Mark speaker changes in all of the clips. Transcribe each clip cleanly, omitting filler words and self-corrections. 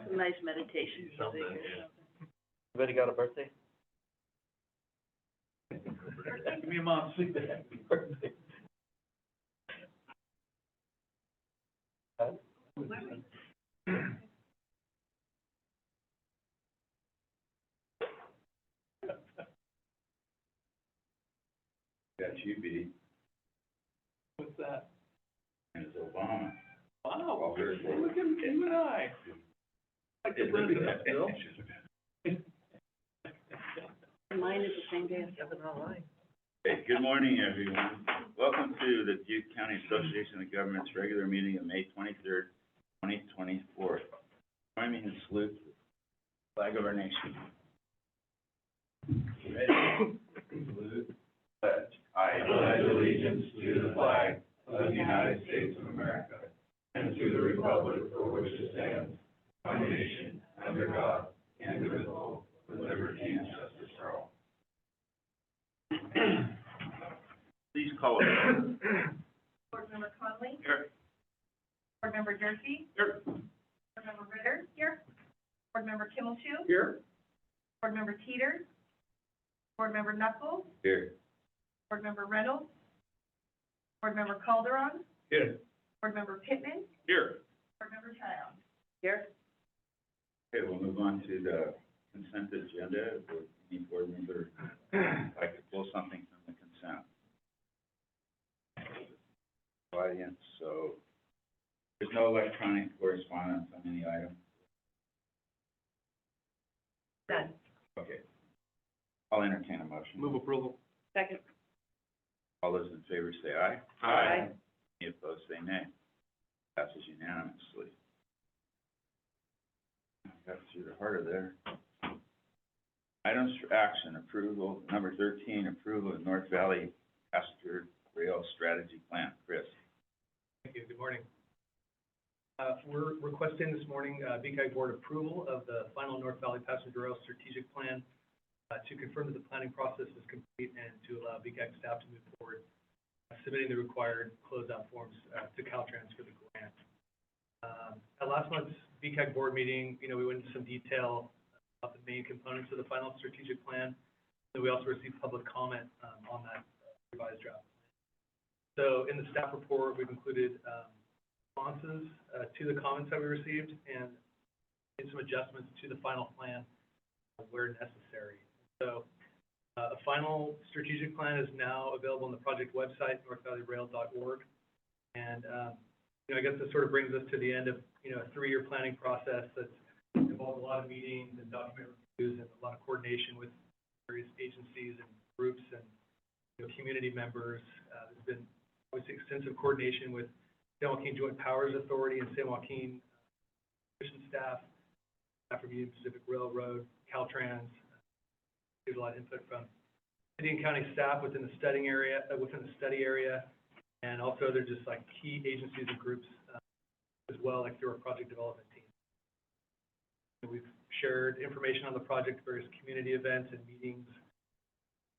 Speaker 1: Some nice meditation
Speaker 2: Something,
Speaker 1: music or
Speaker 2: yeah.
Speaker 1: something.
Speaker 3: Anybody got a birthday?
Speaker 2: Give me a mom, sleep there. Happy birthday.
Speaker 4: Got you beat,
Speaker 2: What's that?
Speaker 4: and it's Obama.
Speaker 2: Wow, look at you and I. Like the president, Bill.
Speaker 1: Mine is the same day as Kevin online.
Speaker 4: Hey, good morning, everyone. Welcome to the Butte County Association of Governments regular meeting of May 23rd, 2024. Join me in salute to the flag of our nation. Ready? Salute. Pledge. I pledge allegiance to the flag of the United States of America and to the republic for which it stands, one nation, under God, indivisible, with liberty and justice for all. Please call it.
Speaker 5: Board Member Conley?
Speaker 4: Here.
Speaker 5: Board Member Durkee?
Speaker 4: Here.
Speaker 5: Board Member Ritter? Here. Board Member Kimmelshue?
Speaker 2: Here.
Speaker 5: Board Member Teeter? Board Member Knuckles?
Speaker 4: Here.
Speaker 5: Board Member Reynolds? Board Member Calderon?
Speaker 2: Here.
Speaker 5: Board Member Pittman?
Speaker 4: Here.
Speaker 5: Board Member Child?
Speaker 1: Here.
Speaker 4: Okay, we'll move on to the consent agenda. If any board member would like to pull something from the consent. Audience, so there's no electronic correspondence on any item.
Speaker 5: Done.
Speaker 4: Okay. I'll entertain a motion.
Speaker 2: Move approval.
Speaker 1: Second.
Speaker 4: All those in favor say aye.
Speaker 1: Aye.
Speaker 4: Any opposed say nay. Passes unanimously. Got through the heart of there. Items for action, approval, number 13, approval of North Valley Passenger Rail Strategy Plan. Chris.
Speaker 6: Thank you. Good morning. We're requesting this morning BCAG board approval of the final North Valley Passenger Rail Strategic Plan to confirm that the planning process is complete and to allow BCAG staff to move forward, submitting the required closeout forms to Caltrans for the grant. At last month's BCAG board meeting, we went into some detail about the main components of the final strategic plan. So we also received public comment on that revised draft. So in the staff report, we've included responses to the comments that we received and made some adjustments to the final plan where necessary. So a final strategic plan is now available on the project website, northvalleyrail.org. And I guess this sort of brings us to the end of a 3-year planning process that's involved a lot of meetings and document reviews and a lot of coordination with various agencies and groups and community members. There's been obviously extensive coordination with San Joaquin Joint Powers Authority and San Joaquin Commission staff from Union Pacific Railroad, Caltrans. There's a lot of input from Indian County staff within the study area, and also they're just like key agencies and groups as well, like through our project development team. We've shared information on the project, various community events and meetings,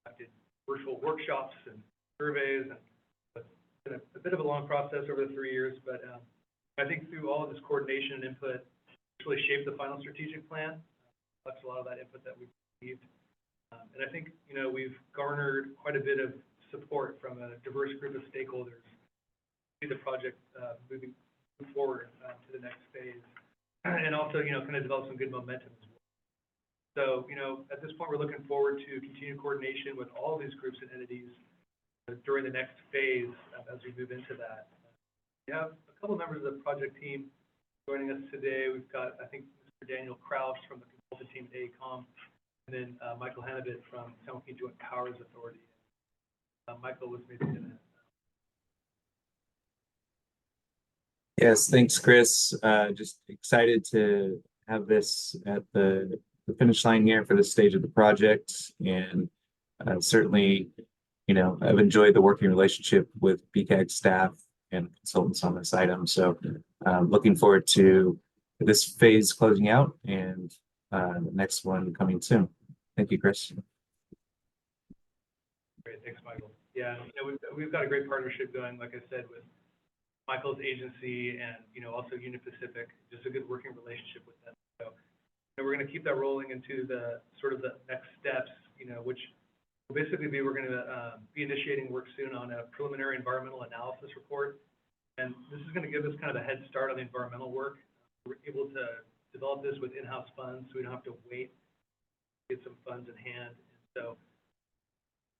Speaker 6: conducted virtual workshops and surveys, and it's been a bit of a long process over the 3 years, but I think through all of this coordination and input, it's really shaped the final strategic plan. That's a lot of that input that we've received. And I think, we've garnered quite a bit of support from a diverse group of stakeholders to see the project move forward to the next phase. And also, kind of develop some good momentum as well. So, at this point, we're looking forward to continued coordination with all of these groups and entities during the next phase as we move into that. We have a couple of members of the project team joining us today. We've got, I think, Mr. Daniel Kraus from the consultant team at AECOM, and then Michael Hannabit from San Joaquin Joint Powers Authority. Michael was maybe going to.
Speaker 7: Yes, thanks, Chris. Just excited to have this at the finish line here for this stage of the project. And certainly, I've enjoyed the working relationship with BCAG staff and consultants on this item. So looking forward to this phase closing out and the next one coming soon. Thank you, Chris.
Speaker 6: Great, thanks, Michael. Yeah, we've got a great partnership going, like I said, with Michael's agency and, also Union Pacific, just a good working relationship with them. So, we're going to keep that rolling into the sort of the next steps, which will basically be, we're going to be initiating work soon on a preliminary environmental analysis report. And this is going to give us kind of a head start on the environmental work. We're able to develop this with in-house funds, so we don't have to wait to get some funds in hand. And so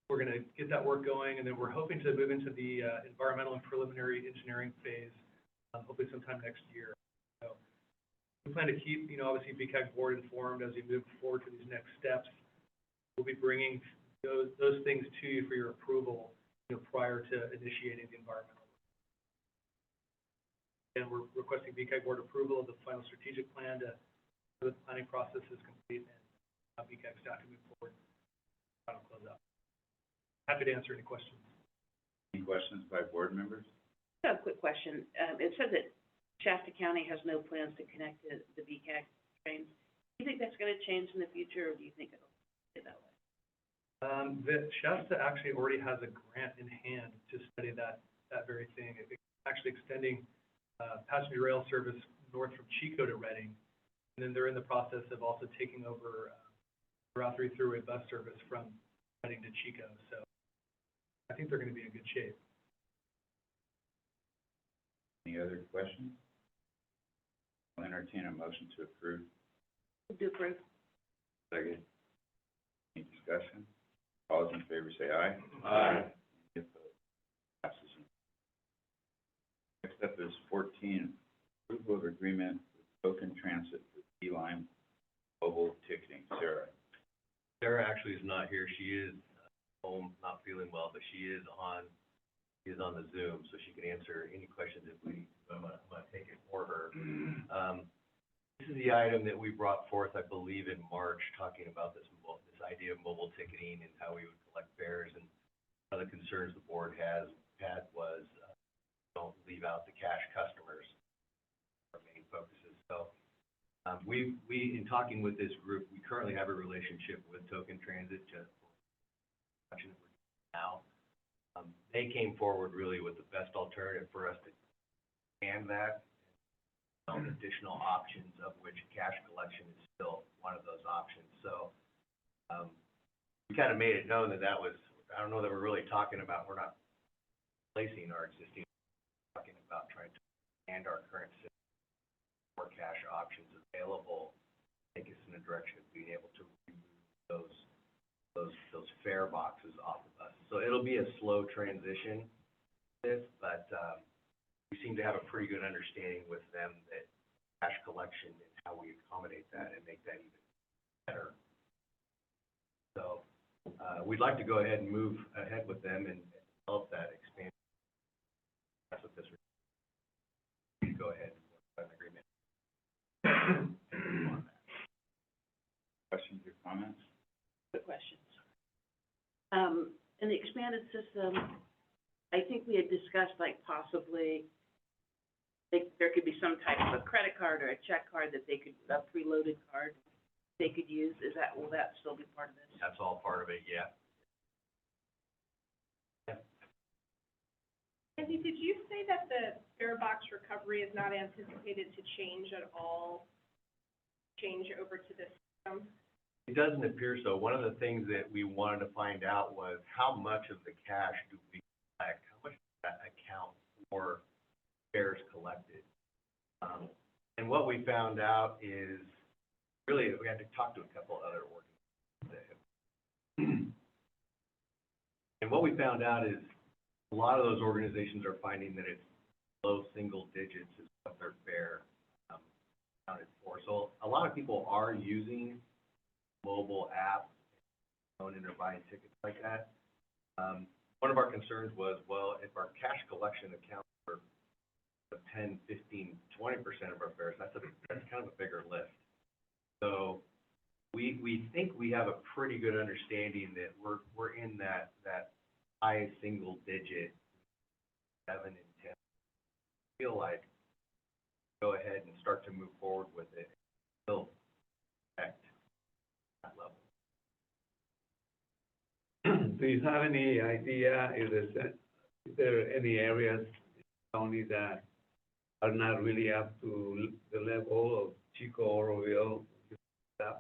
Speaker 6: we're going to get that work going, and then we're hoping to move into the environmental and preliminary engineering phase, hopefully sometime next year. So we plan to keep, obviously BCAG board informed as we move forward to these next steps. We'll be bringing those things to you for your approval, prior to initiating the environmental. And we're requesting BCAG board approval of the final strategic plan to the planning process is complete and BCAG staff can move forward. Final closeout. Happy to answer any questions.
Speaker 4: Any questions by board members?
Speaker 1: I have a quick question. It says that Shasta County has no plans to connect to the BCAG trains. Do you think that's going to change in the future, or do you think it'll stay that way?
Speaker 6: That Shasta actually already has a grant in hand to study that very thing. It's actually extending passenger rail service north from Chico to Reading, and then they're in the process of also taking over Route 3 thruway bus service from Reading to Chico. So I think they're going to be in good shape.
Speaker 4: Any other questions? I'll entertain a motion to approve.
Speaker 1: Do approve.
Speaker 4: Second. Any discussion? All those in favor say aye.
Speaker 2: Aye.
Speaker 4: Any opposed? Passes. Next up is 14, approval of agreement with Token Transit for Beeline mobile ticketing. Sarah.
Speaker 3: Sarah actually is not here. She is home, not feeling well, but she is on the Zoom, so she can answer any questions if I'm gonna take it for her. This is the item that we brought forth, I believe, in March, talking about this idea of mobile ticketing and how we would collect fares, and one of the concerns the board had was don't leave out the cash customers. Our main focuses. So we in talking with this group, we currently have a relationship with Token Transit just now. They came forward really with the best alternative for us to expand that, additional options, of which cash collection is still one of those options. So we kind of made it known that was, I don't know that we're really talking about, we're not replacing our existing, talking about trying to expand our current system, more cash options available, take us in the direction of being able to remove those fare boxes off of us. So it'll be a slow transition, but we seem to have a pretty good understanding with them that cash collection and how we accommodate that and make that even better. So we'd like to go ahead and move ahead with them and develop that expansion. That's what this we go ahead and work on an agreement.
Speaker 4: Questions or comments?
Speaker 1: Good questions. In the expanded system, I think we had discussed possibly there could be some type of a credit card or a check card that they could, a preloaded card they could use. Will that still be part of this?
Speaker 3: That's all part of it, yeah.
Speaker 5: Andy, did you say that the fare box recovery is not anticipated to change at all, change over to this system?
Speaker 3: It doesn't appear so. One of the things that we wanted to find out was how much of the cash do we collect? How much does that account for fares collected? And what we found out is, really, we had to talk to a couple other organizations. And what we found out is a lot of those organizations are finding that it's low single digits is what their fare accounted for. So a lot of people are using mobile app and they're buying tickets like that. One of our concerns was, well, if our cash collection accounts for 10, 15, 20% of our fares, that's kind of a bigger lift. So we think we have a pretty good understanding that we're in that high single digit, 7 and 10. I feel like go ahead and start to move forward with it. Still protect that level.
Speaker 2: Do you have any idea if there any areas
Speaker 4: counties that are not really up to the level of Chico, Oroville, stuff?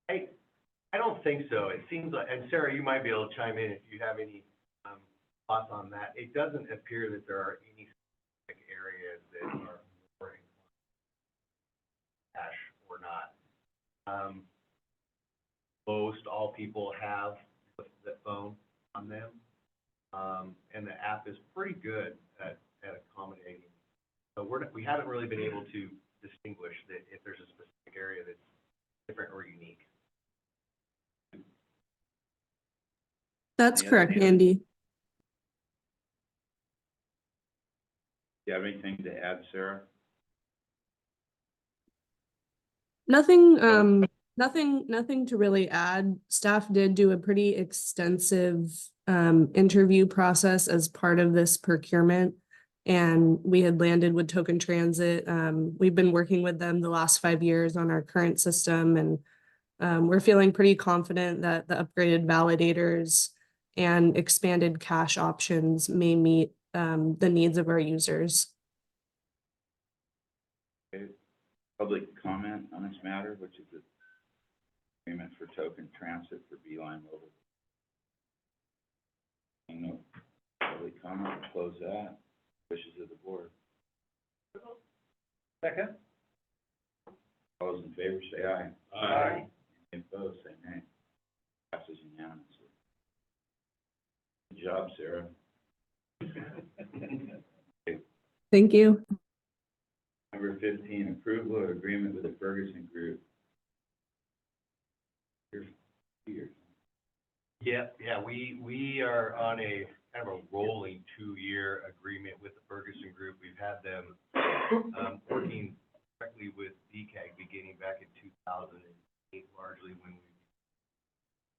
Speaker 3: I don't think so. It seems like, and Sarah, you might be able to chime in if you have any, thoughts on that. It doesn't appear that there are any specific areas that are more cash or not. Most all people have the phone on them, and the app is pretty good at accommodating. So we haven't really been able to distinguish that if there's a specific area that's different or unique.
Speaker 8: That's
Speaker 2: Yeah,
Speaker 8: correct,
Speaker 2: yeah.
Speaker 8: Andy.
Speaker 2: Do you have anything to add, Sarah?
Speaker 8: Nothing, nothing to really add. Staff did do a pretty extensive interview process as part of this procurement. And we had landed with Token Transit. We've been working with them the last 5 years on our current system, and we're feeling pretty confident that the upgraded validators and expanded cash options may meet the needs of our users.
Speaker 2: Okay. Public comment on this matter, which is the agreement for token transit for Beeline Mobile. No public comment, we'll close that. Wishes of the board.
Speaker 6: Second?
Speaker 2: All those in favor say aye.
Speaker 6: Aye.
Speaker 2: Any opposed, say nay. Passes unanimously. Good job, Sarah.
Speaker 8: Thank you.
Speaker 2: Number 15, approval of agreement with the Ferguson Group. Here.
Speaker 3: Yeah, we are on a kind of a rolling 2-year agreement with the Ferguson Group. We've had them working directly with BCAG beginning back in 2008, largely when we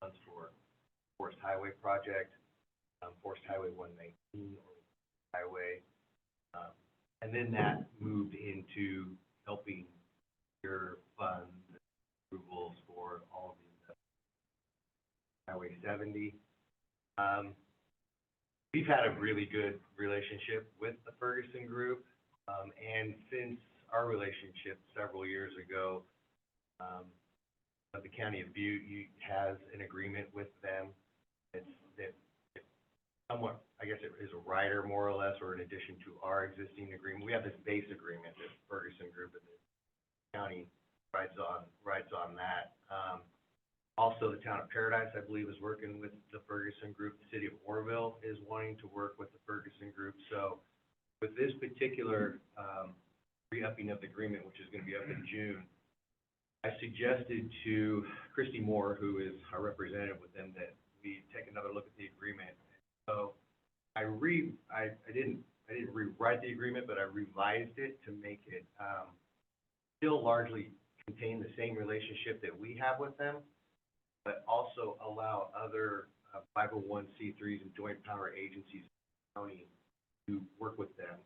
Speaker 3: funds for Forest Highway project, Forest Highway 119 or Highway, and then that moved into helping your funds approvals for all of the Highway 70. We've had a really good relationship with the Ferguson Group, and since our relationship several years ago, the County of Butte has an agreement with them. It's somewhat, I guess it is a rider more or less, or in addition to our existing agreement. We have this base agreement that Ferguson Group and the county rides on that. Also, the town of Paradise, I believe, is working with the Ferguson Group. The city of Oroville is wanting to work with the Ferguson Group. So with this particular re-upping of the agreement, which is going to be up in June, I suggested to Christy Moore, who is our representative with them, that we take another look at the agreement. So I didn't rewrite the agreement, but I revised it to make it still largely contain the same relationship that we have with them, but also allow other 501c3s and joint power agencies in the county to work with them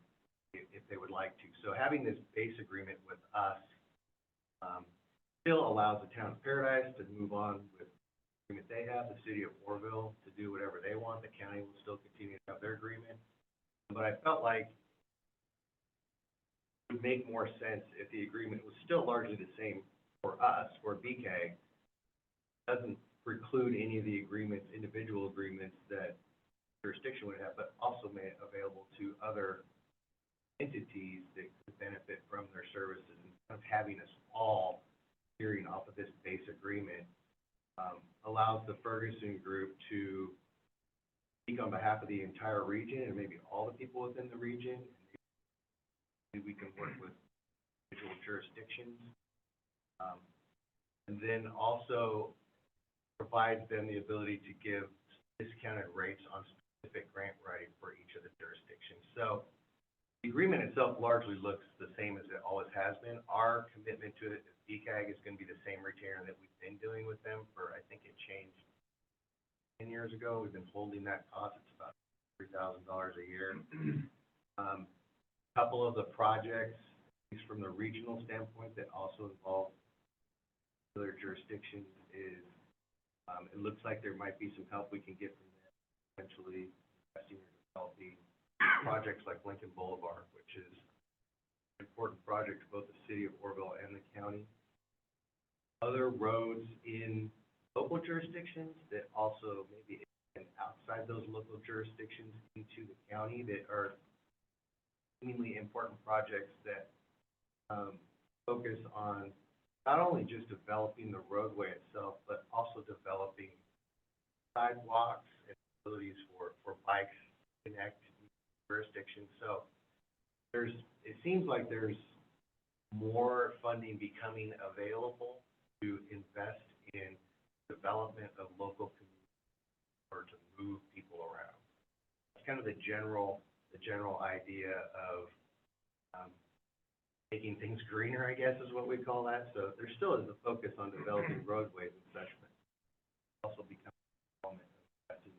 Speaker 3: if they would like to. So having this base agreement with us still allows the town of Paradise to move on with the agreement they have, the city of Oroville to do whatever they want. The county will still continue to have their agreement. But I felt like it would make more sense if the agreement was still largely the same for us, for BCAG. Doesn't preclude any of the agreements, individual agreements that jurisdiction would have, but also made it available to other entities that could benefit from their services. And kind of having us all hearing off of this base agreement allows the Ferguson Group to speak on behalf of the entire region and maybe all the people within the region. Maybe we can work with individual jurisdictions, and then also provides them the ability to give discounted rates on specific grant writing for each of the jurisdictions. So the agreement itself largely looks the same as it always has been. Our commitment to it, BCAG, is going to be the same retainer that we've been doing with them for, I think it changed 10 years ago. We've been holding that cost. It's about $3,000 a year. A couple of the projects, at least from the regional standpoint, that also involve other jurisdictions is it looks like there might be some help we can get from them, potentially investing or developing projects like Lincoln Boulevard, which is an important project for both the city of Orville and the county. Other roads in local jurisdictions that also maybe extend outside those local jurisdictions into the county that are seemingly important projects that focus on not only just developing the roadway itself, but also developing sidewalks and facilities for bikes to connect jurisdictions. So it seems like there's more funding becoming available to invest in development of local communities or to move people around. That's kind of the general idea of making things greener, I guess, is what we call that. So there still is a focus on developing roadways and such, but also become an element of investing.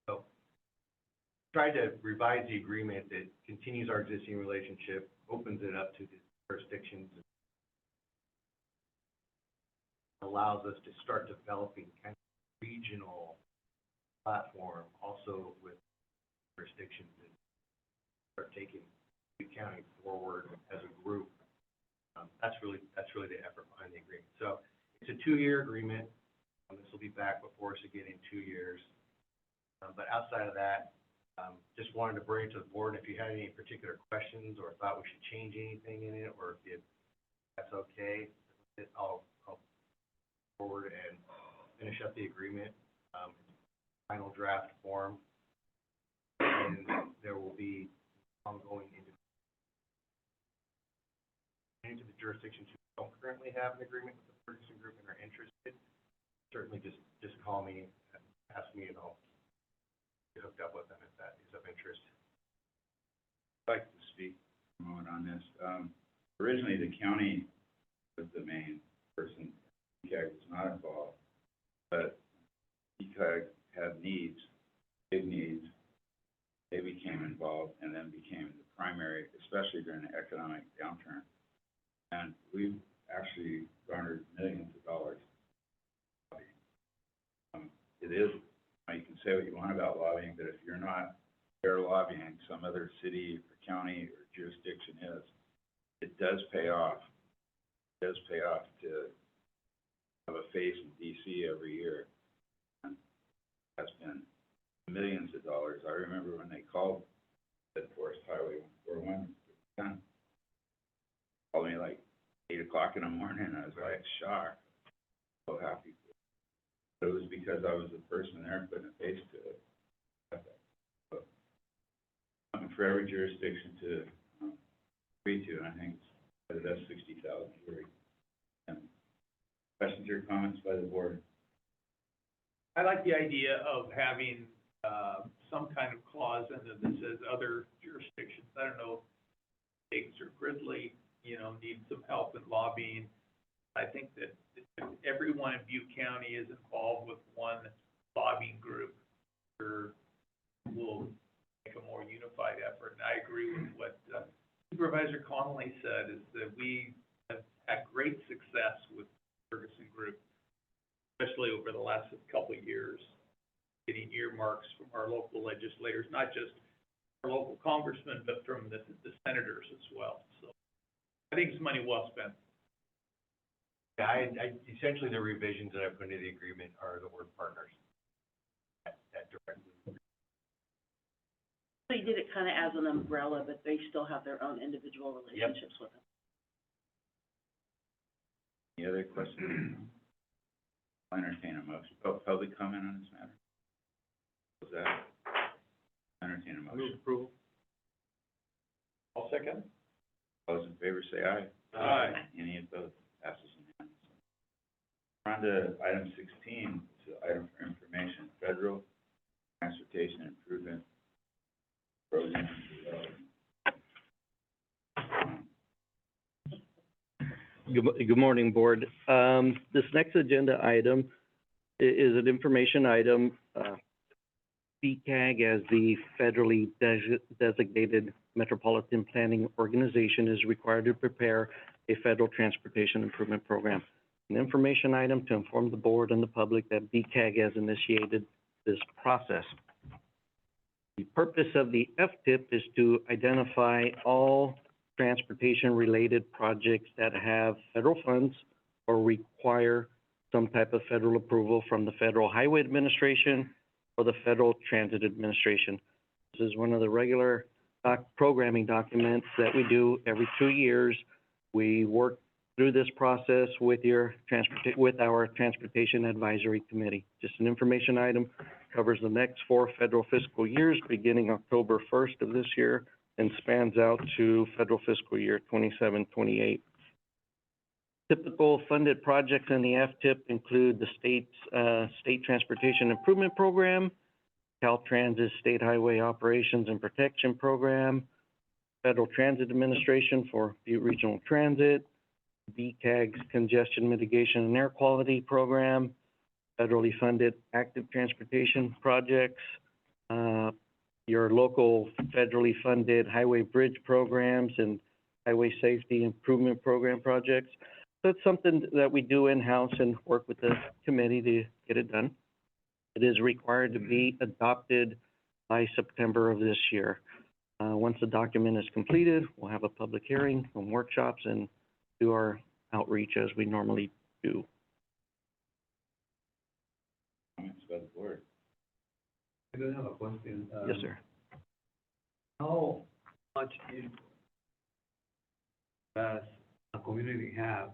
Speaker 3: So tried to revise the agreement that continues our existing relationship, opens it up to the jurisdictions, and allows us to start developing kind of regional platform also with jurisdictions and start taking the county forward as a group. That's really the effort behind the agreement. So it's a 2-year agreement. This will be back before us again in 2 years. But outside of that, just wanted to bring it to the board. If you had any particular questions or thought we should change anything in it, or if that's okay, I'll forward and finish up the agreement, final draft form, and there will be ongoing into the jurisdictions who don't currently have an agreement with the Ferguson Group and are interested. Certainly, just call me and ask me, and I'll get hooked up with them if that is of interest.
Speaker 2: I'd like to speak a moment on this. Originally, the county was the main person. BCAG was not involved, but BCAG had needs, big needs. They became involved and then became the primary, especially during the economic downturn. And we've actually garnered millions of dollars. It is, you can say what you want about lobbying, but if you're not there lobbying, some other city or county or jurisdiction is, it does pay off. It does pay off to have a face in DC every year. And that's been millions of dollars. I remember when they called the Forest Highway 401, called me like 8 o'clock in the morning, and I was like shocked, so happy. But it was because I was the person there putting a face to it. So, something for every jurisdiction to agree to, and I think that's 60,000 here. And questions or comments by the board?
Speaker 9: I like the idea of having some kind of clause in it that says other jurisdictions. I don't know, Biggs or Gridley, need some help in lobbying. I think that if everyone in Butte County is involved with one lobbying group, we'll make a more unified effort. And I agree with what Supervisor Connolly said, is that we have had great success with the Ferguson Group, especially over the last couple of years, getting earmarks from our local legislators, not just our local congressmen, but from the senators as well. So I think it's money well spent.
Speaker 3: Yeah, I essentially the revisions that I put into the agreement are the word partners. That directly.
Speaker 1: So you did it kind of as an umbrella, but they still have their own individual relationships with them.
Speaker 2: Any other questions? I'll entertain a motion. Public comment on this matter? Was that? Entertain a motion.
Speaker 9: Move approval. I'll second.
Speaker 2: All those in favor say aye.
Speaker 9: Aye.
Speaker 2: Any opposed? Passes unanimously. We're on to item 16, it's an item for information, federal transportation improvement program development.
Speaker 10: Good morning, Board. This next agenda item is an information item. BCAG, as the federally designated metropolitan planning organization, is required to prepare a federal transportation improvement program. An information item to inform the Board and the public that BCAG has initiated this process. The purpose of the FTIP is to identify all transportation-related projects that have federal funds or require some type of federal approval from the Federal Highway Administration or the Federal Transit Administration. This is one of the regular programming documents that we do every 2 years. We work through this process with with our Transportation Advisory Committee. Just an information item, covers the next 4 federal fiscal years, beginning October 1st of this year, and spans out to federal fiscal year 27-28. Typical funded projects in the FTIP include the State Transportation Improvement Program, Caltrans's State Highway Operations and Protection Program, Federal Transit Administration for Butte Regional Transit, BCAG's Congestion Mitigation and Air Quality Program, federally funded active transportation projects, your local federally funded highway bridge programs and highway safety improvement program projects. So it's something that we do in-house and work with the committee to get it done. It is required to be adopted by September of this year. Once the document is completed, we'll have a public hearing and workshops and do our outreach as we normally do.
Speaker 2: Comments by the board?
Speaker 4: I do have a question.
Speaker 10: Yes, sir.
Speaker 4: How much input does a community have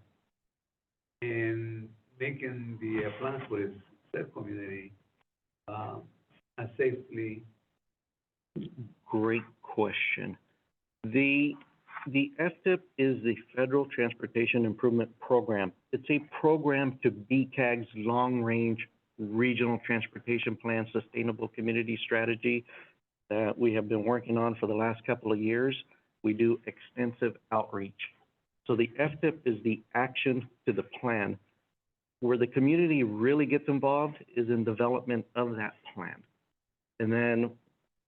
Speaker 4: in making the plans for its said community safely?
Speaker 10: Great question. The FTIP is the Federal Transportation Improvement Program. It's a program to BCAG's long-range regional transportation plan sustainable community strategy that we have been working on for the last couple of years. We do extensive outreach. So the FTIP is the action to the plan. Where the community really gets involved is in development of that plan. And then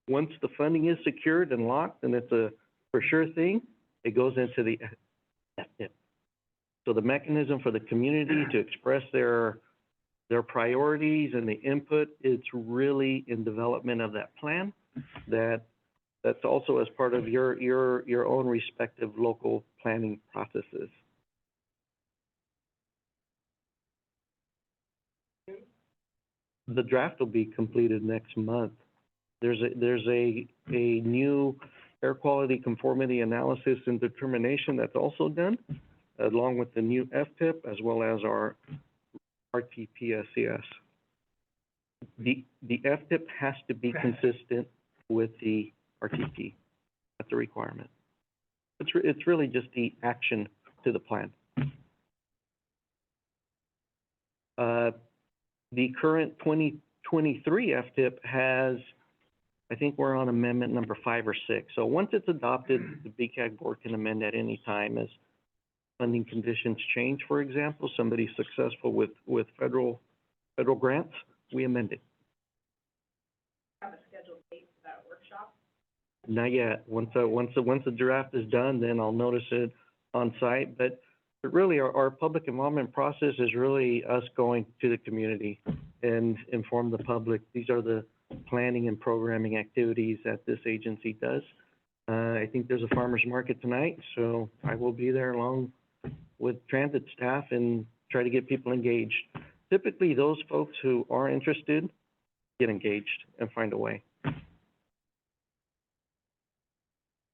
Speaker 10: once the funding is secured and locked and it's a for sure thing, it goes into the FTIP. So the mechanism for the community to express their priorities and the input, it's really in development of that plan that's also as part of your own respective local planning processes. The draft will be completed next month. There's a new air quality conformity analysis and determination that's also done, along with the new FTIP as well as our RTPSCS. The FTIP has to be consistent with the RTP. That's a requirement. It's really just the action to the plan. The current 2023 FTIP has, I think we're on amendment number 5 or 6. So once it's adopted, the BCAG board can amend at any time as funding conditions change. For example, somebody's successful with federal grants, we amend it.
Speaker 5: Have a scheduled date for that workshop?
Speaker 10: Not yet. Once the draft is done, then I'll notice it on site. But really, our public involvement process is really us going to the community and inform the public. These are the planning and programming activities that this agency does. I think there's a farmer's market tonight, so I will be there along with transit staff and try to get people engaged. Typically, those folks who are interested get engaged and find a way.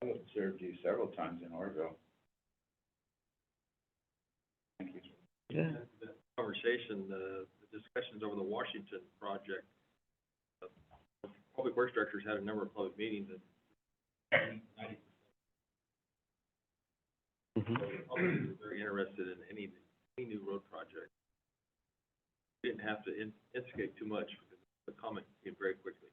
Speaker 2: I've observed you several times in Orville. Thank you.
Speaker 10: Yeah.
Speaker 11: The conversation, the discussions over the Washington project, Public Works Directors had a number of public meetings and 90%.
Speaker 10: Mm-hmm.
Speaker 11: So the public is very interested in any new road project. We didn't have to instigate too much because the comment came very quickly.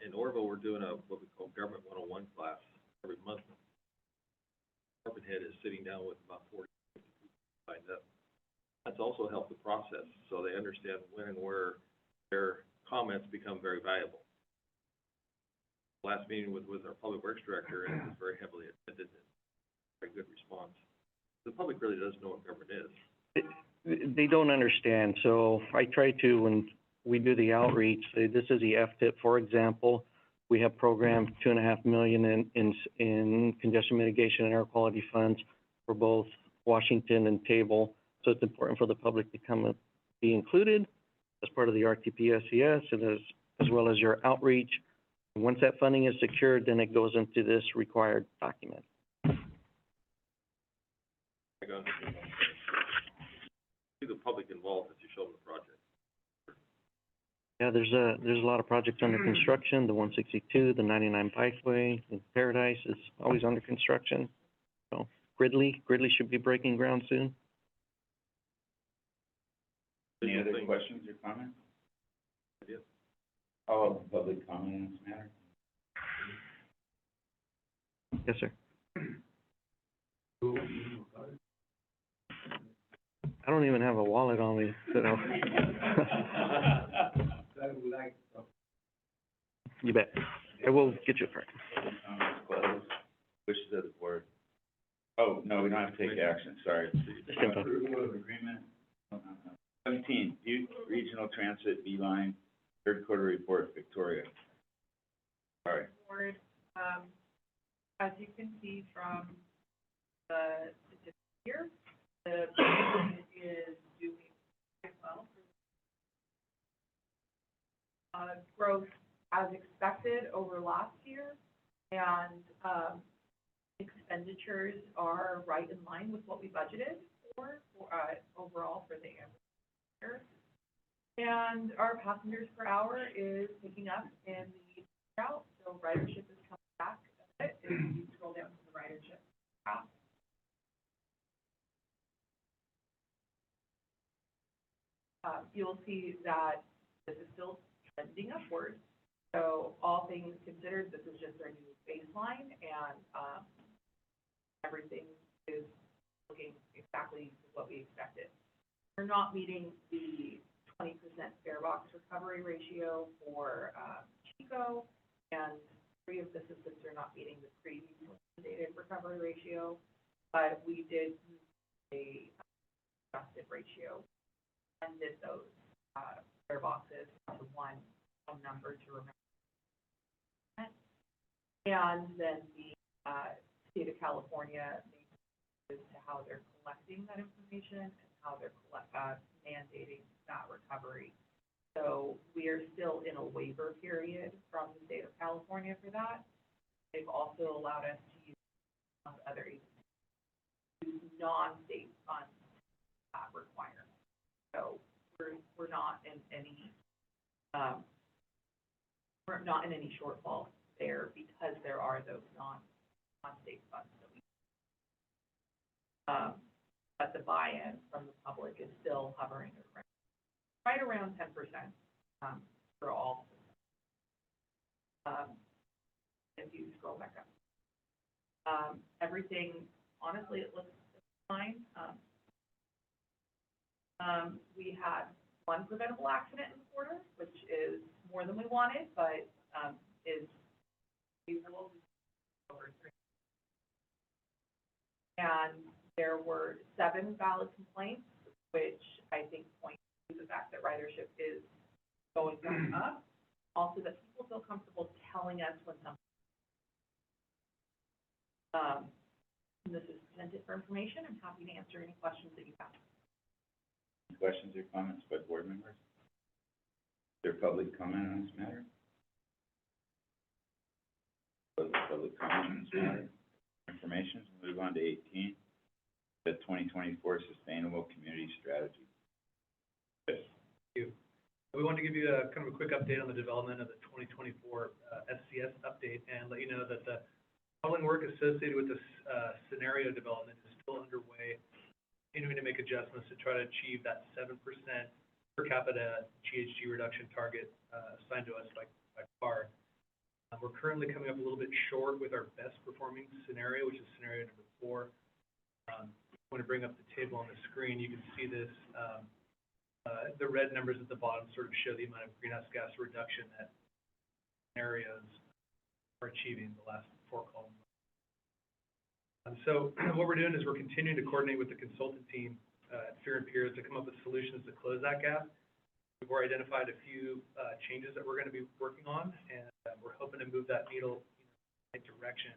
Speaker 11: In Orville, we're doing what we call Government 101 class every month. Department head is sitting down with about 40 people signed up. That's also helped the process, so they understand when and where their comments become very valuable. Last meeting with our Public Works Director, and it was very heavily attended, and very good response. The public really doesn't know what government is.
Speaker 10: They don't understand, so I try to, we do the outreach. Say, this is the F-tip, for example. We have programmed $2.5 million in congestion mitigation and air quality funds for both Washington and Table. So it's important for the public to come and be included as part of the RTP SES and as well as your outreach. And once that funding is secured, then it goes into this required document.
Speaker 11: I got it. See the public involved as you show them the project.
Speaker 10: Yeah, there's a lot of projects under construction. The 162, the 99 Pikeway, in Paradise is always under construction. So Gridley should be breaking ground soon.
Speaker 2: Any other questions or comments? Oh, public comment on this matter?
Speaker 10: Yes, sir. I don't even have a wallet on me. So. You bet. I will get you a card.
Speaker 2: Closed. Wishes of the board. Oh, no, we don't have to take action, sorry. Approval of agreement. 17, Butte Regional Transit B-Line, third quarter report, Victoria. Sorry.
Speaker 12: Board, as you can see from the statistics here, the building is doing quite well. Growth as expected over last year, and expenditures are right in line with what we budgeted for overall for the year. And our passengers per hour is picking up in the route, so ridership is coming back a bit. If you scroll down to the ridership graph. You'll see that this is still trending upwards. So all things considered, this is just our new baseline, and everything is looking exactly what we expected. We're not meeting the 20% fare box recovery ratio for Chico, and 3 of the systems are not meeting the previously stated recovery ratio, but we did use a adjusted ratio and did those fare boxes to one number to remember. And then the state of California as to how they're collecting that information and how they're mandating that recovery. So we are still in a waiver period from the state of California for that. They've also allowed us to use other agencies to use non-state funds that requirement. So we're not in any shortfall there because there are those non-state funds that we. But the buy-in from the public is still hovering right around 10% for all systems. If you scroll back up, everything honestly it looks fine. We had one preventable accident in the quarter, which is more than we wanted, but is reasonable over 3. And there were 7 valid complaints, which I think point to the fact that ridership is going back up. Also, that people feel comfortable telling us when something. This is presented for information. I'm happy to answer any questions that you have.
Speaker 2: Questions or comments by board members? Is there public comment on this matter? Public comment on this matter? Information, move on to 18, the 2024 Sustainable Community Strategy. Yes.
Speaker 6: Thank you. We wanted to give you a kind of a quick update on the development of the 2024 SCS update and let you know that the modeling work associated with this scenario development is still underway, continuing to make adjustments to try to achieve that 7% per capita GHG reduction target assigned to us by FAR. We're currently coming up a little bit short with our best performing scenario, which is scenario number 4. I want to bring up the table on the screen. You can see this. The red numbers at the bottom sort of show the amount of greenhouse gas reduction that scenarios are achieving the last 4 columns. So what we're doing is we're continuing to coordinate with the consultant team at Fear and Peers to come up with solutions to close that gap. We've already identified a few changes that we're going to be working on, and we're hoping to move that needle in the right direction.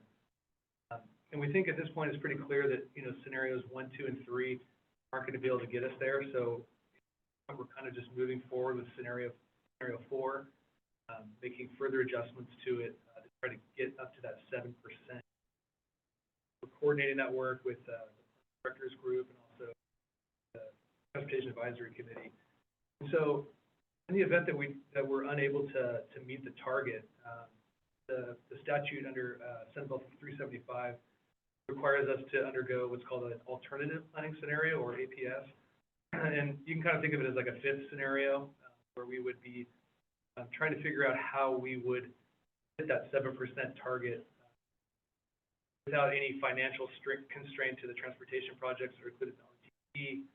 Speaker 6: And we think at this point it's pretty clear that, scenarios 1, 2, and 3 aren't going to be able to get us there. So we're kind of just moving forward with scenario 4, making further adjustments to it to try to get up to that 7%. We're coordinating that work with the directors group and also the Transportation Advisory Committee. And so in the event that we're unable to meet the target, the statute under Senate Bill 375 requires us to undergo what's called an alternative planning scenario, or APS. And you can kind of think of it as like a fifth scenario, where we would be trying to figure out how we would hit that 7% target without any financial strict constraint to the transportation projects that are included in the RTP,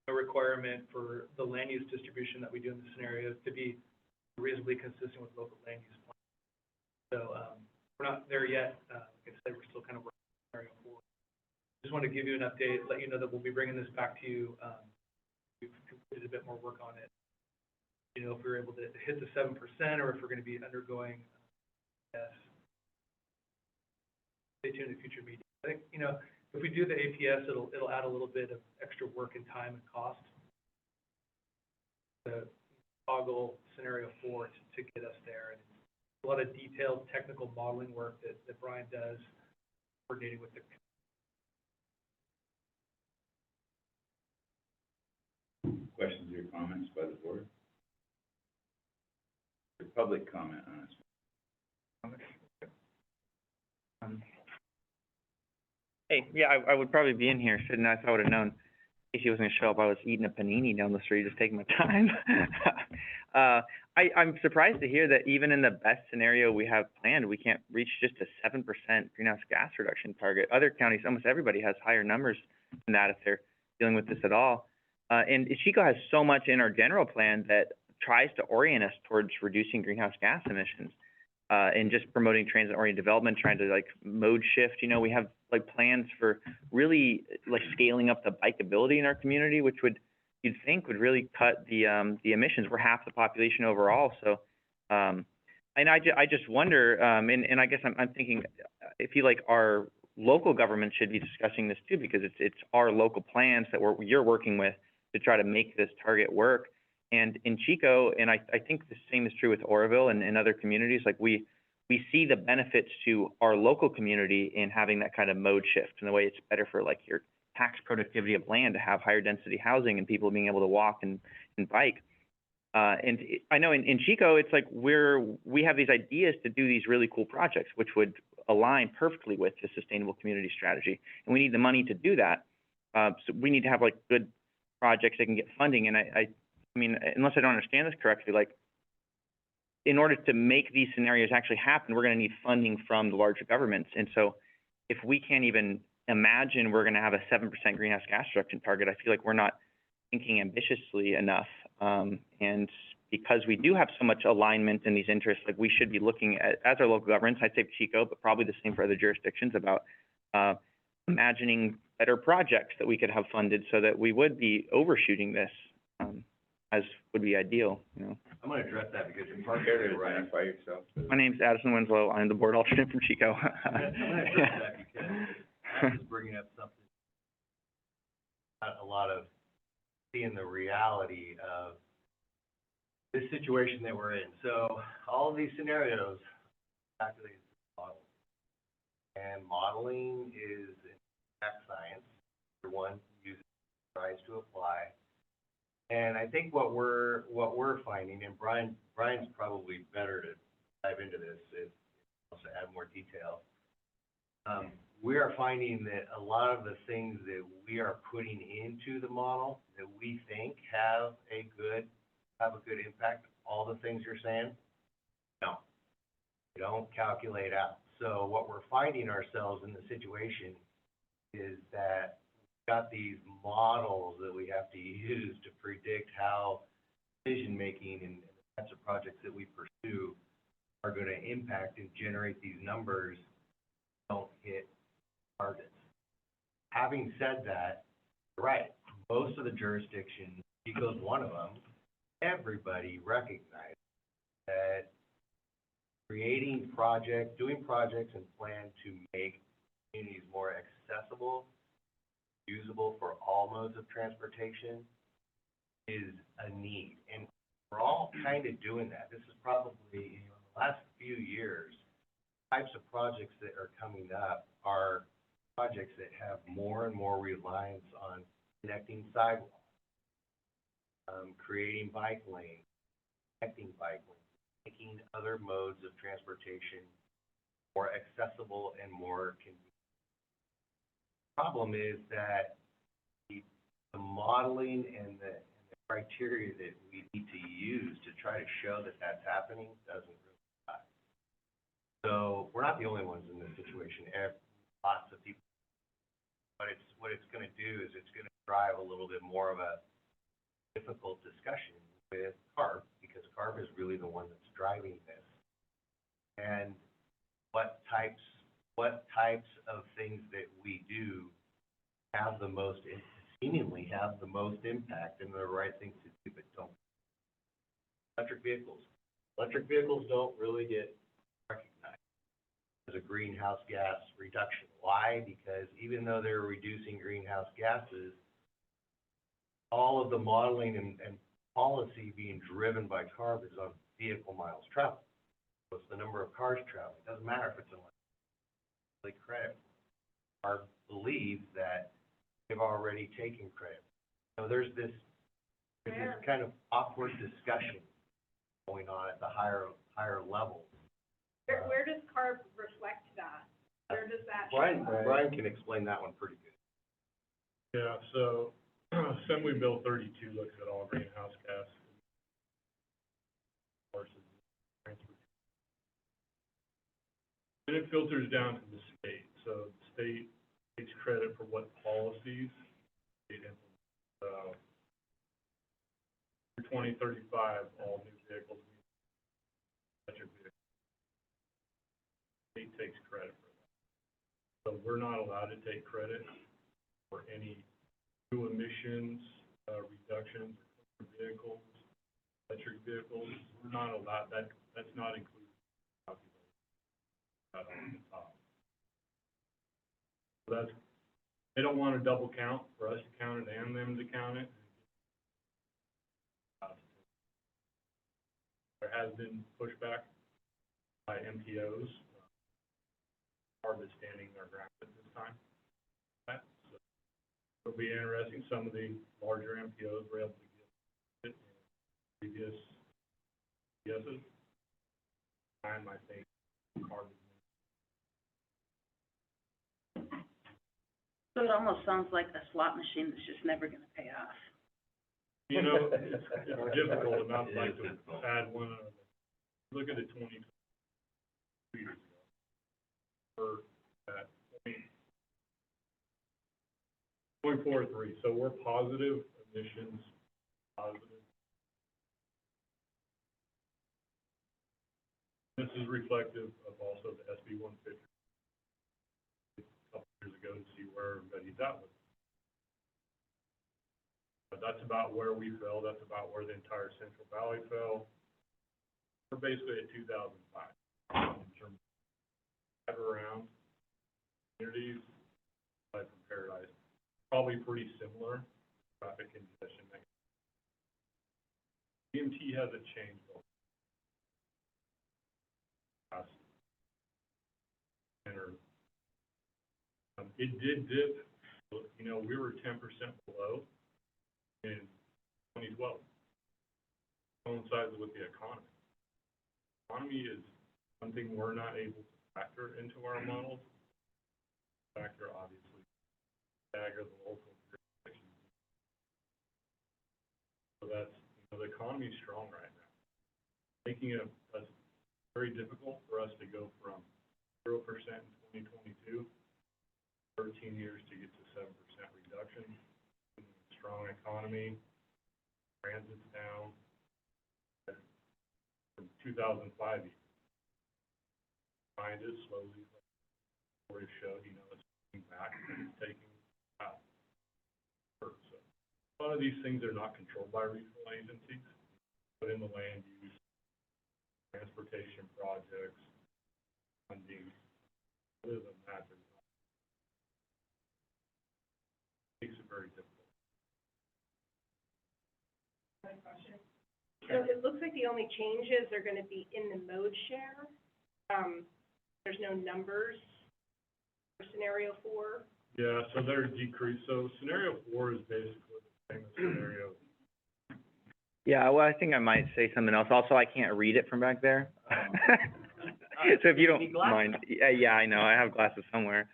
Speaker 6: no requirement for the land use distribution that we do in the scenarios to be reasonably consistent with local land use plans. So we're not there yet. Like I said, we're still kind of working on scenario 4. Just want to give you an update, let you know that we'll be bringing this back to you. We've completed a bit more work on it. If we're able to hit the 7%, or if we're going to be undergoing yes. Stay tuned in future meetings. I think, if we do the APS, it'll add a little bit of extra work and time and cost to toggle scenario 4 to get us there. And a lot of detailed technical modeling work that Brian does, coordinating with the
Speaker 2: Questions or comments by the board? The public comment on this?
Speaker 13: Hey, yeah, I would probably be in here, shouldn't I? If I would have known Casey was going to show up, I was eating a panini down the street, just taking my time. I'm surprised to hear that even in the best scenario we have planned, we can't reach just a 7% greenhouse gas reduction target. Other counties, almost everybody has higher numbers than that if they're dealing with this at all. And Chico has so much in our general plan that tries to orient us towards reducing greenhouse gas emissions. And just promoting transit-oriented development, trying to mode shift. We have plans for really scaling up the bikeability in our community, which you'd think would really cut the emissions. We're half the population overall, so and I just wonder, and I guess I'm thinking, I feel like our local government should be discussing this too, because it's our local plans that you're working with to try to make this target work. And in Chico, and I think the same is true with Oroville and other communities, we see the benefits to our local community in having that kind of mode shift, in the way it's better for your tax productivity of land to have higher density housing and people being able to walk and bike. And I know in Chico, it's we have these ideas to do these really cool projects, which would align perfectly with the sustainable community strategy. And we need the money to do that. So we need to have good projects that can get funding. And I mean, unless I don't understand this correctly, in order to make these scenarios actually happen, we're going to need funding from the larger governments. And so if we can't even imagine we're going to have a 7% greenhouse gas reduction target, I feel like we're not thinking ambitiously enough. And because we do have so much alignment in these interests, we should be looking at, as our local governments, I'd say Chico, but probably the same for other jurisdictions, about imagining better projects that we could have funded so that we would be overshooting this. As would be ideal,
Speaker 3: I'm going to address that because you're
Speaker 2: Care to identify yourself?
Speaker 7: My name's Addison Winslow. I'm the board alternate from Chico.
Speaker 3: I'm going to address that because I'm just bringing up something, not a lot of seeing the reality of this situation that we're in. So all of these scenarios calculated model, and modeling is an exact science. Everyone uses, tries to apply. And I think what we're finding, and Brian's probably better to dive into this if he wants to add more detail. We are finding that a lot of the things that we are putting into the model that we think have a good impact, all the things you're saying, no, they don't calculate out. So what we're finding ourselves in the situation is that got these models that we have to use to predict how decision-making and the types of projects that we pursue are going to impact and generate these numbers don't hit targets. Having said that, you're right, most of the jurisdictions, Chico's one of them, everybody recognizes that doing projects and plan to make communities more accessible, usable for all modes of transportation is a need. And we're all kind of doing that. This is probably, in the last few years, types of projects that are coming up are projects that have more and more reliance on connecting sidewalks, creating bike lanes, connecting bike lanes, making other modes of transportation more accessible and more convenient. The problem is that the modeling and the criteria that we need to use to try to show that that's happening doesn't really apply. So we're not the only ones in this situation. Lots of people. What it's going to do is it's going to drive a little bit more of a difficult discussion with CARB, because CARB is really the one that's driving this. And what types of things that we do have the most, seemingly have the most impact and the right things to do, but don't. Electric vehicles. Electric vehicles don't really get recognized as a greenhouse gas reduction. Why? Because even though they're reducing greenhouse gases, all of the modeling and policy being driven by CARB is on vehicle miles traveled. So it's the number of cars traveling. It doesn't matter if it's electric credit. CARB believes that they've already taken credit. So there's this kind of awkward discussion going on at the higher levels.
Speaker 5: Where does CARB reflect that? Where does that?
Speaker 3: Brian can explain that one pretty good.
Speaker 14: Yeah, so Assembly Bill 32 looks at all greenhouse gas sources, transportation. And it filters down to the state. So the state takes credit for what policies it implements. So for 2035, all new vehicles will be electric vehicles. The state takes credit for that. So we're not allowed to take credit for any new emissions, reductions for vehicles, electric vehicles. We're not allowed, that's not included. Not on the top. So they don't want to double count, for us to count it and them to count it. There has been pushback by MPOs. CARB is standing their ground at this time. So it'll be interesting. Some of the larger MPOs were able to get it in previous yeses. I think CARB is.
Speaker 1: So it almost sounds like a slot machine that's just never gonna pay off.
Speaker 14: You know, it's difficult enough, like to add one, look at it 20 years ago. For that, point 4.3, so we're positive emissions, positive. This is reflective of also the SB 150 a couple years ago to see where everybody's at with it. But that's about where we fell. That's about where the entire Central Valley fell. We're basically at 2005 in terms of around communities like from Paradise. Probably pretty similar traffic congestion. DMT hasn't changed though. It did dip. You know, we were 10% below in 2012. Coincides with the economy. Economy is something we're not able to factor into our models. Factor obviously stagger the local jurisdictions. So that's, you know, the economy is strong right now, making it very difficult for us to go from 0% in 2022. 13 years to get to 7% reduction. Strong economy, transit's down from 2005. Find it slowly, where it showed, you know, it's taking back and it's taking out. So a lot of these things are not controlled by regional agencies. put in the land use, transportation projects, funding. Other than that, there's not, makes it very difficult.
Speaker 5: So it looks like the only changes are gonna be in the mode share. There's no numbers for scenario 4.
Speaker 14: Yeah, so they're decreased. So scenario 4 is basically the same as scenario.
Speaker 13: Yeah, well, I think I might say something else. Also, I can't read it from back there. So if you don't mind, yeah, I know, I have glasses somewhere.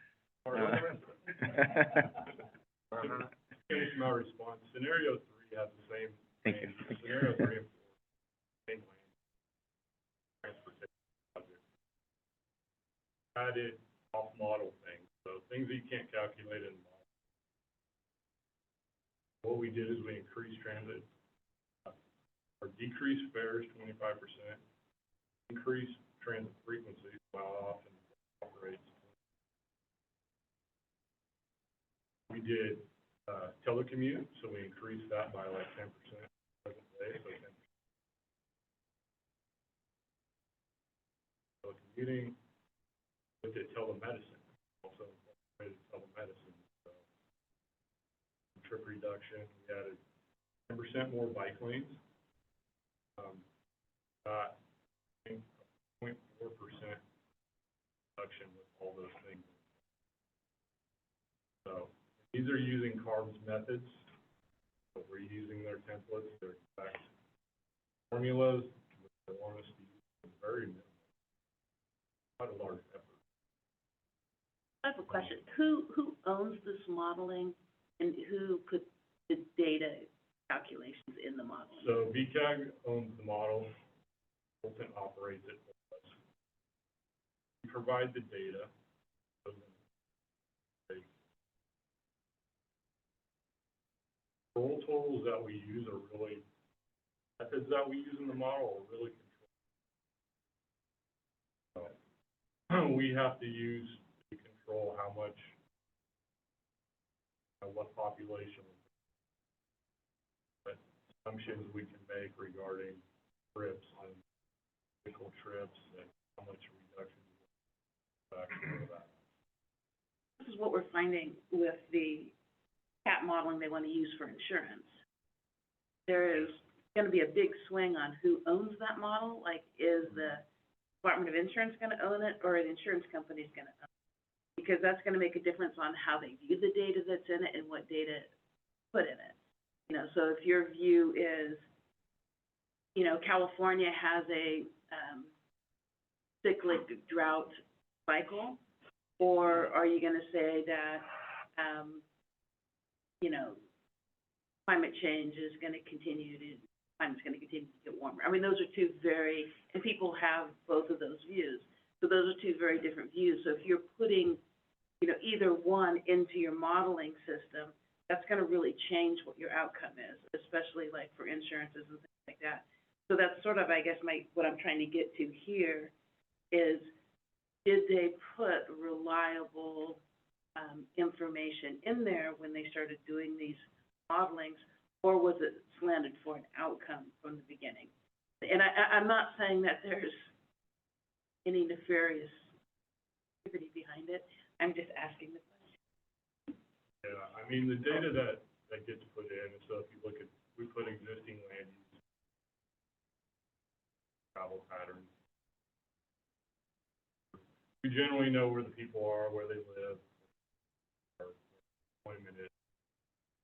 Speaker 14: Finish my response. Scenario 3 has the same.
Speaker 13: Thank you.
Speaker 14: Scenario 3 and 4, same land, transportation project. Added off-model things, so things that you can't calculate in the model. What we did is we increased transit, or decreased fares 25%, increased transit frequency, how often it operates. We did telecommute, so we increased that by like 10% present day, so 10%. Telecommuting, looked at telemedicine, also incorporated telemedicine. So trip reduction, we added 10% more bike lanes. Got 0.4% reduction with all those things. So these are using CARB's methods. So we're using their templates, their exact formulas. They want us to use very minimal, quite a large effort.
Speaker 1: I have a question. Who owns this modeling and who put the data calculations in the modeling?
Speaker 14: So BCAG owns the model, consultant operates it for us. We provide the data. Roll totals that we use are really, methods that we use in the model are really controlled. So we have to use to control how much, what population, what assumptions we can make regarding trips and vehicle trips and how much reduction.
Speaker 1: This is what we're finding with the CAT modeling they want to use for insurance. There is going to be a big swing on who owns that model. Like, is the Department of Insurance going to own it, or an insurance company is going to own it? Because that's going to make a difference on how they view the data that's in it and what data put in it. You know, so if your view is, you know, California has a cyclic drought cycle, or are you going to say that, you know, climate change is going to continue to, climate's going to continue to get warmer? I mean, those are two very, and people have both of those views. So those are two very different views. So if you're putting, you know, either one into your modeling system, that's going to really change what your outcome is, especially like for insurances and things like that. So that's sort of, I guess, what I'm trying to get to here is, did they put reliable information in there when they started doing these modelings, or was it slanted for an outcome from the beginning? And I'm not saying that there's any nefarious activity behind it. I'm just asking the question.
Speaker 14: Yeah, I mean, the data that gets put in, so if you look at, we put existing land use, travel patterns. We generally know where the people are, where they live, our employment is.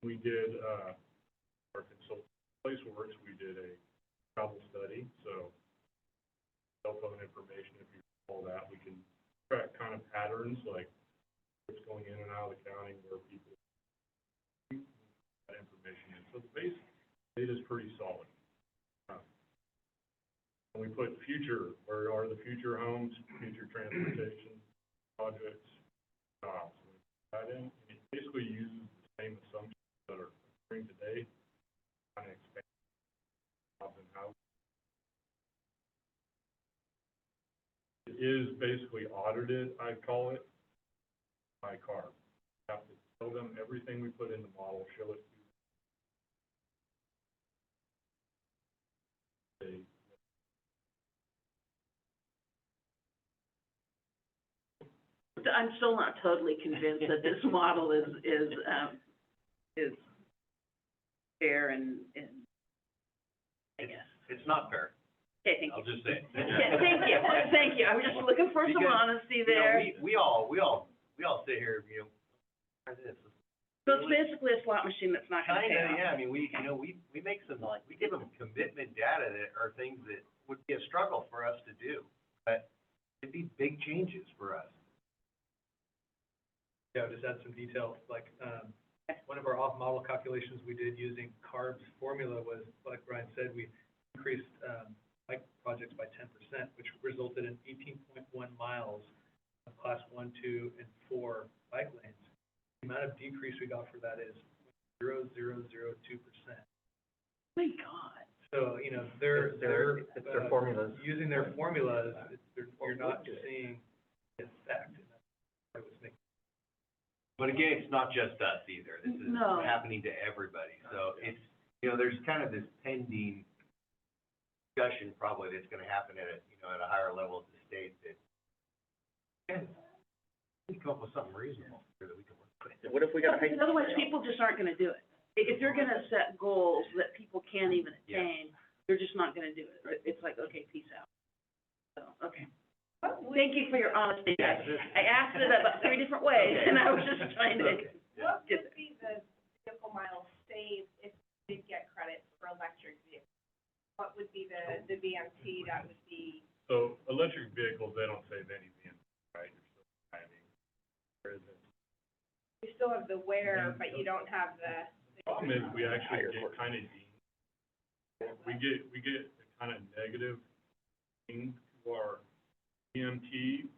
Speaker 14: We did, our consultant PlaceWorks, we did a travel study, so cell phone information, if you recall that, we can track kind of patterns, like what's going in and out of the county, where people that information in. So the base data is pretty solid. And we put future, where are the future homes, future transportation projects, jobs. We put that in, and it basically uses the same assumptions that are occurring today, kind of expand jobs and housing. It is basically audited, I call it, by CARB. We have to tell them everything we put in the model, show it to them.
Speaker 1: I'm still not totally convinced that this model is fair and, I guess.
Speaker 3: It's not fair.
Speaker 1: Okay, thank you.
Speaker 3: I'll just say.
Speaker 1: Yeah, thank you. I was just looking for some
Speaker 3: Because,
Speaker 1: honesty
Speaker 3: you know,
Speaker 1: there.
Speaker 3: we all sit here, you know, try this.
Speaker 1: So it's basically a slot machine that's not gonna pay
Speaker 3: Kinda,
Speaker 1: off.
Speaker 3: yeah, I mean, we make some, we give them commitment data that are things that would be a struggle for us to do, but it'd be big changes for us.
Speaker 6: Yeah, I'll just add some detail, like, one of our off-model calculations we did using CARB's formula was, like Brian said, we increased, bike projects by 10%, which resulted in 18.1 miles of class 1, 2, and 4 bike lanes. The amount of decrease we got for that is 0.0002%.
Speaker 1: My God.
Speaker 6: So, you know,
Speaker 13: It's their formulas.
Speaker 6: using their formulas, you're not seeing the effect. And that's what I was making.
Speaker 3: But again, it's not just us either. This is
Speaker 1: No.
Speaker 3: happening to everybody. So it's, you know, there's kind of this pending discussion probably that's gonna happen at a, you know, at a higher level of the state that, yeah, we can come up with something reasonable here that we can work with.
Speaker 13: What if we got a high?
Speaker 1: Because otherwise, people just aren't gonna do it. If you're gonna set goals that people can't even
Speaker 3: Yeah.
Speaker 1: attain, they're just not gonna do it. It's like, okay, peace out. So, okay. Thank you for your honesty, guys. I asked it about 3 different ways, and I was just trying to
Speaker 3: Okay. Yeah.
Speaker 5: What would be the vehicle miles saved if we did get credit for electric vehicles? What would be the VMT that would be?
Speaker 14: So electric vehicles, they don't save any VMT, right? You're still driving. There isn't.
Speaker 5: You still have the wear, but you don't have the.
Speaker 14: Problem is, we actually get kind of we get a kind of negative thing to our EMT,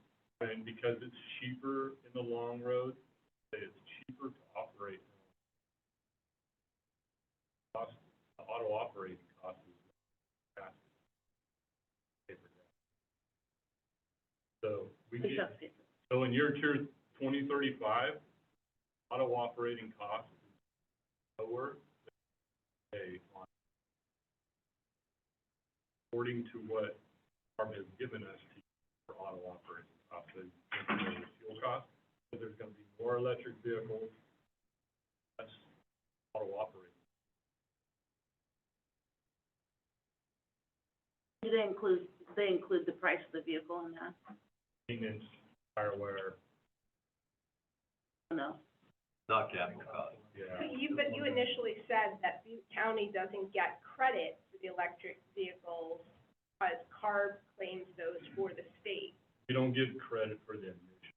Speaker 14: and because it's cheaper in the long road, it's cheaper to operate. Cost, the auto operating cost is faster. So we get, so in year 2035, auto operating costs is lower than a according to what ARM has given us to for auto operating costs, so fuel costs, so there's gonna be more electric vehicles, less auto operating.
Speaker 1: Do they include the price of the vehicle in that?
Speaker 14: Maintenance, tire wear,
Speaker 1: No.
Speaker 3: Not capital cost.
Speaker 14: yeah.
Speaker 5: But you initially said that Butte County doesn't get credit for the electric vehicles, because CARB claims those for the state.
Speaker 14: You don't get credit for the emission.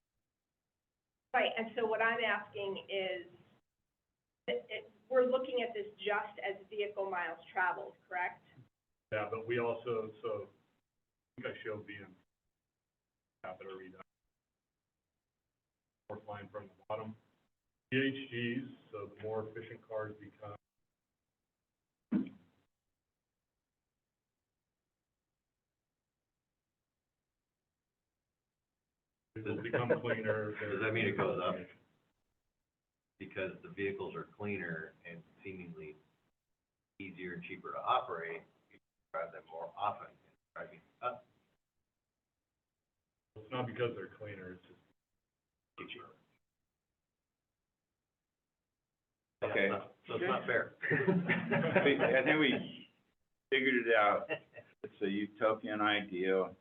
Speaker 5: Right, and so what I'm asking is, we're looking at this just as vehicle miles traveled, correct?
Speaker 14: Yeah, but we also, so, I think I showed BM, capital reduction. Fourth line from the bottom. PHGs, so the more efficient cars become. They will become cleaner.
Speaker 3: Does that mean it goes up? Because the vehicles are cleaner and seemingly easier and cheaper to operate, you drive them more often, driving up.
Speaker 14: It's not because they're cleaner, it's just
Speaker 3: cheaper.
Speaker 2: Okay.
Speaker 3: So it's not fair.
Speaker 2: I think we figured it out. It's a utopian ideal.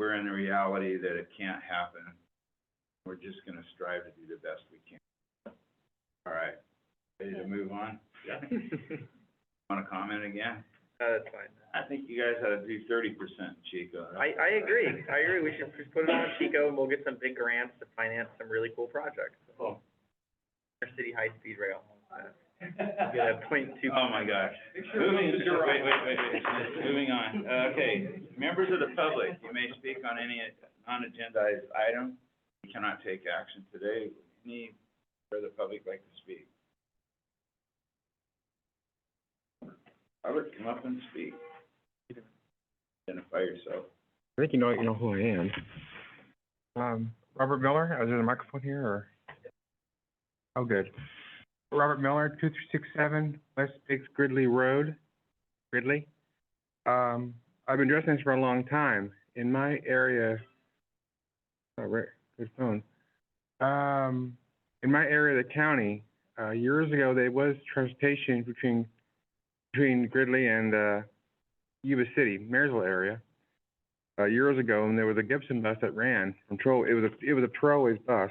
Speaker 2: We're in the reality that it can't happen. We're just gonna strive to do the best we can. All right, ready to move on?
Speaker 13: Yeah.
Speaker 2: Want to comment again?
Speaker 13: That's fine.
Speaker 2: I think you guys ought to do 30% Chico.
Speaker 13: I agree. We should just put it on Chico and we'll get some big grants to finance some really cool projects.
Speaker 2: Oh.
Speaker 13: Our city high-speed rail. Get a .2.
Speaker 2: Oh, my gosh. Moving on. Okay, members of the public, you may speak on any non-agendized item. You cannot take action today. Any member of the public like to speak? Robert, come up and speak. Identify yourself.
Speaker 15: I think you know who I am. Robert Miller, is there a microphone here, or? Oh, good. Robert Miller, 2367 West Biggs Gridley Road, Gridley. I've been addressing this for a long time. In my area, oh, right, good phone. In my area of the county, years ago, there was transportation between Gridley and, Yuba City, Marysville area. Years ago, and there was a Gibson bus that ran from it was a Trollways bus,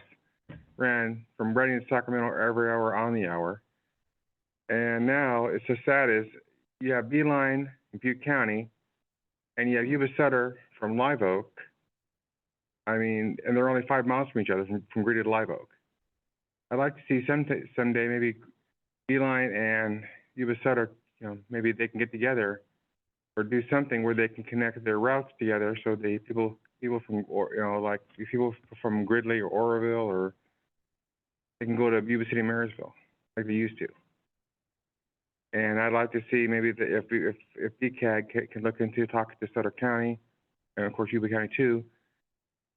Speaker 15: ran from Reading to Sacramento every hour on the hour. And now, it's so sad is, you have Beeline in Butte County, and you have Yuba Sutter from Live Oak. I mean, and they're only 5 miles from each other, from Gridley to Live Oak. I'd like to see someday maybe Beeline and Yuba Sutter, maybe they can get together or do something where they can connect their routes together, so the people from, like people from Gridley or Oroville, or they can go to Yuba City, Marysville, like they used to. And I'd like to see maybe if BCAG can look into talking to Sutter County, and of course Yuba County too,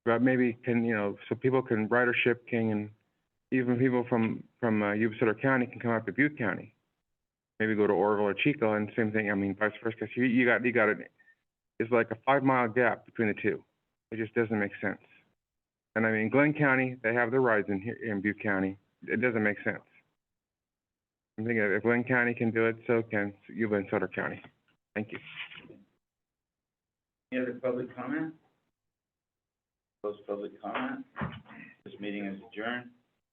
Speaker 15: but maybe so people can, ridership can, and even people from Yuba Sutter County can come up to Butte County. Maybe go to Oroville or Chico, and same thing, I mean, vice versa. Because you got it, it's like a 5-mile gap between the two. It just doesn't make sense. And I mean, Glenn County, they have their rides in here in Butte County. It doesn't make sense. I'm thinking if Glenn County can do it, so can Yuba and Sutter County. Thank you.
Speaker 2: Any other public comment? Close public comment. This meeting is adjourned.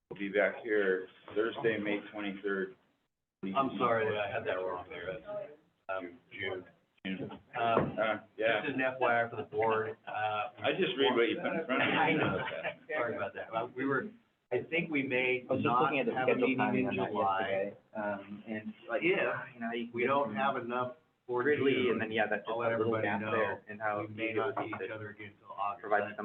Speaker 2: We'll be back here Thursday, May 23rd.
Speaker 3: I'm sorry that I had that wrong there. That's, June.
Speaker 2: Yeah.
Speaker 3: This is an FYI for the board.
Speaker 2: I just read what you put in front of me.
Speaker 3: I know. Sorry about that. I think we may
Speaker 13: I was just
Speaker 3: not
Speaker 13: looking at the
Speaker 3: have a
Speaker 13: schedule
Speaker 3: meeting
Speaker 13: timing
Speaker 3: in
Speaker 13: on that
Speaker 3: July.
Speaker 13: yesterday, and like,
Speaker 3: If
Speaker 13: you
Speaker 3: we don't have enough for
Speaker 13: Gridley,
Speaker 3: June,
Speaker 13: and then, yeah, that's
Speaker 3: I'll
Speaker 13: just
Speaker 3: let
Speaker 13: a little
Speaker 3: everybody
Speaker 13: gap
Speaker 3: know
Speaker 13: there, and how
Speaker 3: we may
Speaker 13: easy it
Speaker 3: not
Speaker 13: would
Speaker 3: see
Speaker 13: be
Speaker 3: each
Speaker 13: to
Speaker 3: other again until August.
Speaker 13: provide some